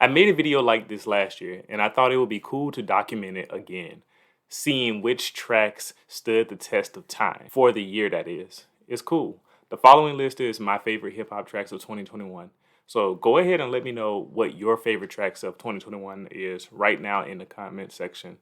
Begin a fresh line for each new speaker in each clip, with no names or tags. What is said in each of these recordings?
I made a video like this last year, and I thought it would be cool to document it again, seeing which tracks stood the test of time for the year that is. It's cool. The following list is my favorite hip hop tracks of 2021. So go ahead and let me know what your favorite tracks of 2021 is right now in the comment section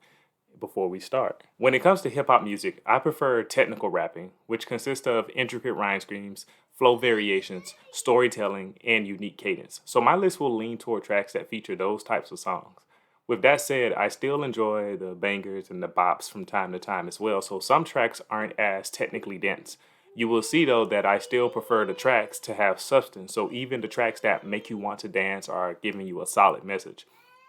before we start. When it comes to hip hop music, I prefer technical rapping, which consists of intricate rhyme schemes, flow variations, storytelling, and unique cadence. So my list will lean toward tracks that feature those types of songs. With that said, I still enjoy the bangers and the bops from time to time as well, so some tracks aren't as technically dense. You will see though that I still prefer the tracks to have substance, so even the tracks that make you want to dance are giving you a solid message.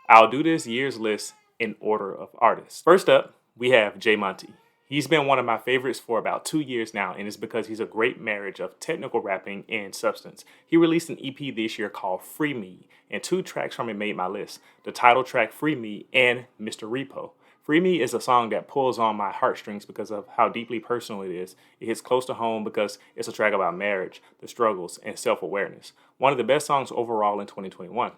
I'll do this year's list in order of artists. First up, we have Monty. He's been one of my favorites for about 2 years now, and it's because he's a great marriage of technical rapping and substance. He released an EP this year called Free Me, and two tracks from it made my list: the title track Free Me and Mr. Repo. Free Me is a song that pulls on my heartstrings because of how deeply personal it is. It hits close to home because it's a track about marriage, the struggles, and self awareness. One of the best songs overall in 2021.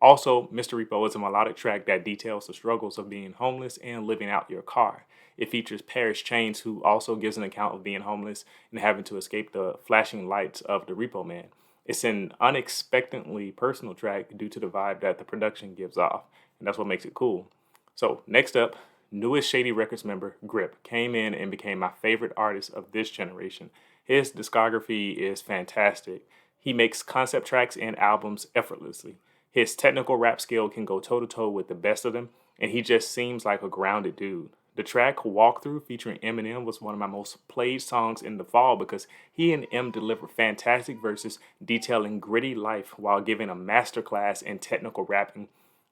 Also, Mr. Repo is a melodic track that details the struggles of being homeless and living out your car. It features Paris Chains, who also gives an account of being homeless and having to escape the flashing lights of the Repo Man. It's an unexpectedly personal track due to the vibe that the production gives off, and that's what makes it cool. So, next up, newest Shady Records member, Grip, came in and became my favorite artist of this generation. His discography is fantastic. He makes concept tracks and albums effortlessly. His technical rap skill can go toe to toe with the best of them, and he just seems like a grounded dude. The track Walkthrough featuring Eminem was one of my most played songs in the fall because he and M deliver fantastic verses detailing gritty life while giving a masterclass in technical rapping.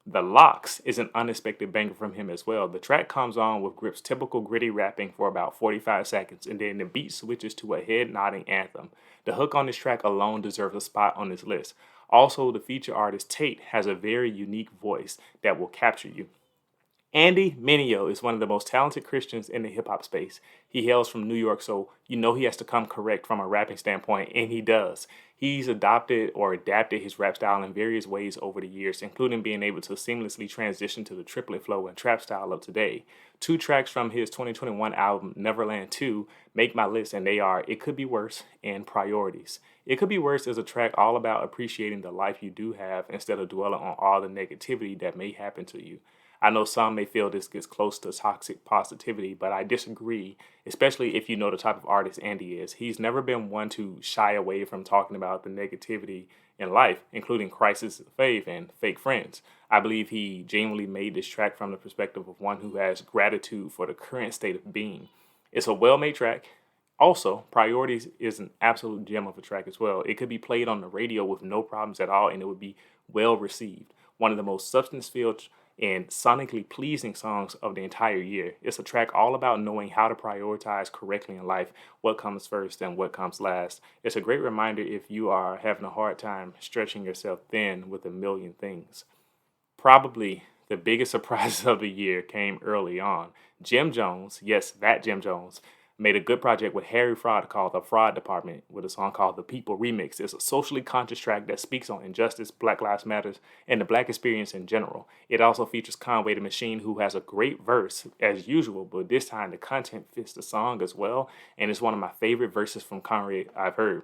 The Locks is an unexpected banger from him as well. The track comes on with Grip's typical gritty rapping for about 45 seconds, and then the beat switches to a head nodding anthem. The hook on this track alone deserves a spot on this list. Also, the feature artist Tate has a very unique voice that will capture you. Andy Mineo is one of the most talented Christians in the hip hop space. He hails from New York, so you know he has to come correct from a rapping standpoint, and he does. He's adopted or adapted his rap style in various ways over the years, including being able to seamlessly transition to the triplet flow and trap style of today. Two tracks from his 2021 album, Neverland 2, make my list, and they are It Could Be Worse and Priorities. It Could Be Worse is a track all about appreciating the life you do have instead of dwelling on all the negativity that may happen to you. I know some may feel this gets close to toxic positivity, but I disagree, especially if you know the type of artist Andy is. He's never been one to shy away from talking about the negativity in life, including crisis of faith and fake friends. I believe he genuinely made this track from the perspective of one who has gratitude for the current state of being. It's a well made track. Also, Priorities is an absolute gem of a track as well. It could be played on the radio with no problems at all, and it would be well received. One of the most substance filled and sonically pleasing songs of the entire year. It's a track all about knowing how to prioritize correctly in life, what comes first and what comes last. It's a great reminder if you are having a hard time stretching yourself thin with a million things. Probably the biggest surprise of the year came early on. Jim Jones, yes, that Jim Jones, made a good project with Harry Fraud called The Fraud Department with a song called The People Remix. It's a socially conscious track that speaks on injustice, Black Lives Matters, and the black experience in general. It also features Conway the Machine, who has a great verse as usual, but this time the content fits the song as well, and it's one of my favorite verses from Conway I've heard.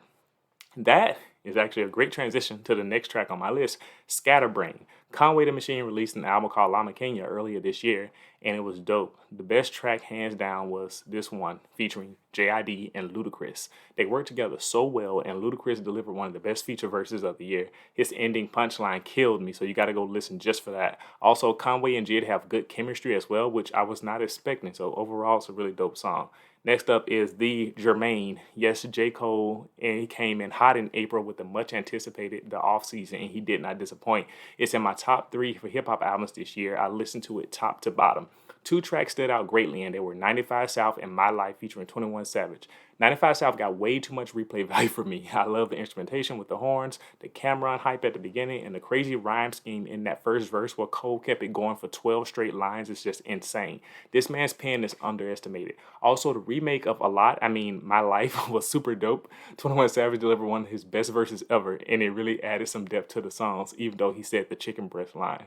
That is actually a great transition to the next track on my list, Scatterbrain. Conway the Machine released an album called Lama Kenya earlier this year, and it was dope. The best track, hands down, was this one featuring JID and Ludacris. They worked together so well, and Ludacris delivered one of the best feature verses of the year. His ending punchline killed me, so you gotta go listen just for that. Also, Conway and Jid have good chemistry as well, which I was not expecting, so overall, it's a really dope song. Next up is the Jermaine. Yes, J. Cole, and he came in hot in April with the much anticipated The Off Season, and he did not disappoint. It's in my top three for hip hop albums this year. I listened to it top to bottom. Two tracks stood out greatly, and they were 95 South and My Life featuring 21 Savage. 95 South got way too much replay value for me. I love the instrumentation with the horns, the Cameron hype at the beginning, and the crazy rhyme scheme in that first verse where Cole kept it going for 12 straight lines is just insane. This man's pen is underestimated. Also, the remake of A Lot, My Life, was super dope. 21 Savage delivered one of his best verses ever, and it really added some depth to the songs, even though he said the chicken breast line.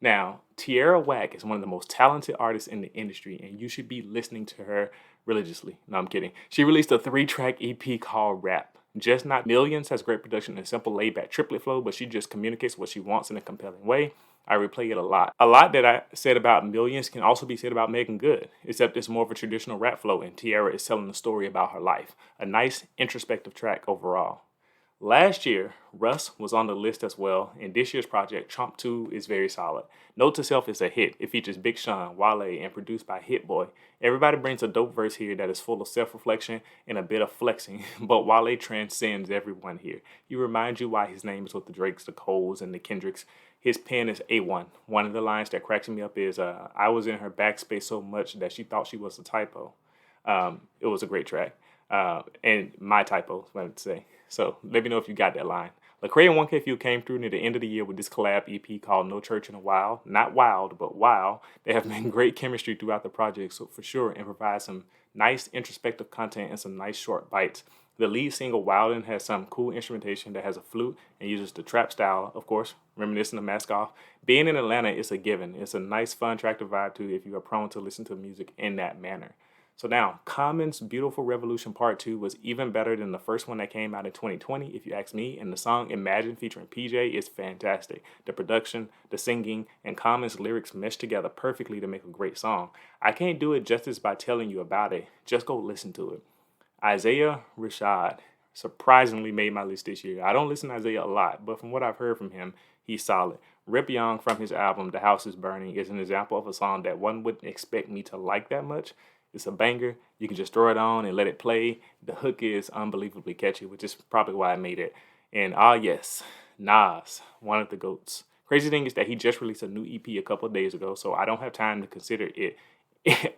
Now, Tierra Whack is one of the most talented artists in the industry, and you should be listening to her religiously. No, I'm kidding. She released a 3-track EP called Rap. Just Not Millions has great production and simple laid-back triplet flow, but she just communicates what she wants in a compelling way. I replay it a lot. A lot that I said about Millions can also be said about Megan Good, except it's more of a traditional rap flow, and Tierra is telling a story about her life. A nice, introspective track overall. Last year, Russ was on the list as well, and this year's project, Chomp 2, is very solid. Note to Self is a hit. It features Big Sean, Wale, and produced by Hit Boy. Everybody brings a dope verse here that is full of self-reflection and a bit of flexing, but Wale transcends everyone here. He reminds you why his name is with the Drakes, the Coles, and the Kendricks. His pen is A1. One of the lines that cracks me up is, I was in her backspace so much that she thought she was a typo. It was a great track. And my typo, what I would say. So let me know if you got that line. Lecrae and 1K Phew came through near the end of the year with this collab EP called No Church in a While. Not wild, but wow. They have been great chemistry throughout the project, so for sure, and provide some nice introspective content and some nice short bites. The lead single, Wildin', has some cool instrumentation that has a flute and uses the trap style, of course, reminiscent of Mask Off. Being in Atlanta is a given. It's a nice, fun track to vibe to if you are prone to listen to music in that manner. So now, Common's Beautiful Revolution Part 2 was even better than the first one that came out in 2020, if you ask me, and the song Imagine featuring PJ is fantastic. The production, the singing, and Common's lyrics mesh together perfectly to make a great song. I can't do it justice by telling you about it. Just go listen to it. Isaiah Rashad surprisingly made my list this year. I don't listen to Isaiah a lot, but from what I've heard from him, he's solid. Rip Young from his album The House is Burning is an example of a song that one wouldn't expect me to like that much. It's a banger. You can just throw it on and let it play. The hook is unbelievably catchy, which is probably why I made it. And yes, Nas, one of the GOATs. Crazy thing is that he just released a new EP a couple of days ago, so I don't have time to consider it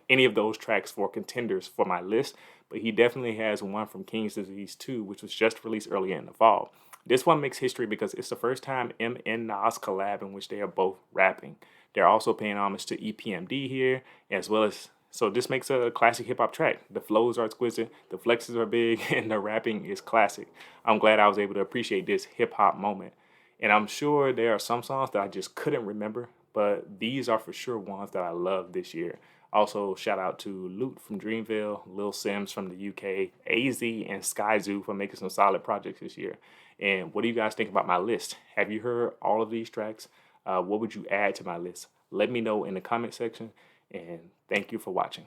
any of those tracks for contenders for my list, but he definitely has one from King's Disease 2, which was just released earlier in the fall. This one makes history because it's the first time M and Nas collab in which they are both rapping. They're also paying homage to EPMD here, as well as so this makes a classic hip-hop track. The flows are exquisite, the flexes are big, and the rapping is classic. I'm glad I was able to appreciate this hip-hop moment. And I'm sure there are some songs that I just couldn't remember, but these are for sure ones that I love this year. Also, shout out to Lute from Dreamville, Lil Sims from the UK, AZ, and Skyzoo for making some solid projects this year. And what do you guys think about my list? Have you heard all of these tracks? What would you add to my list? Let me know in the comment section. And thank you for watching.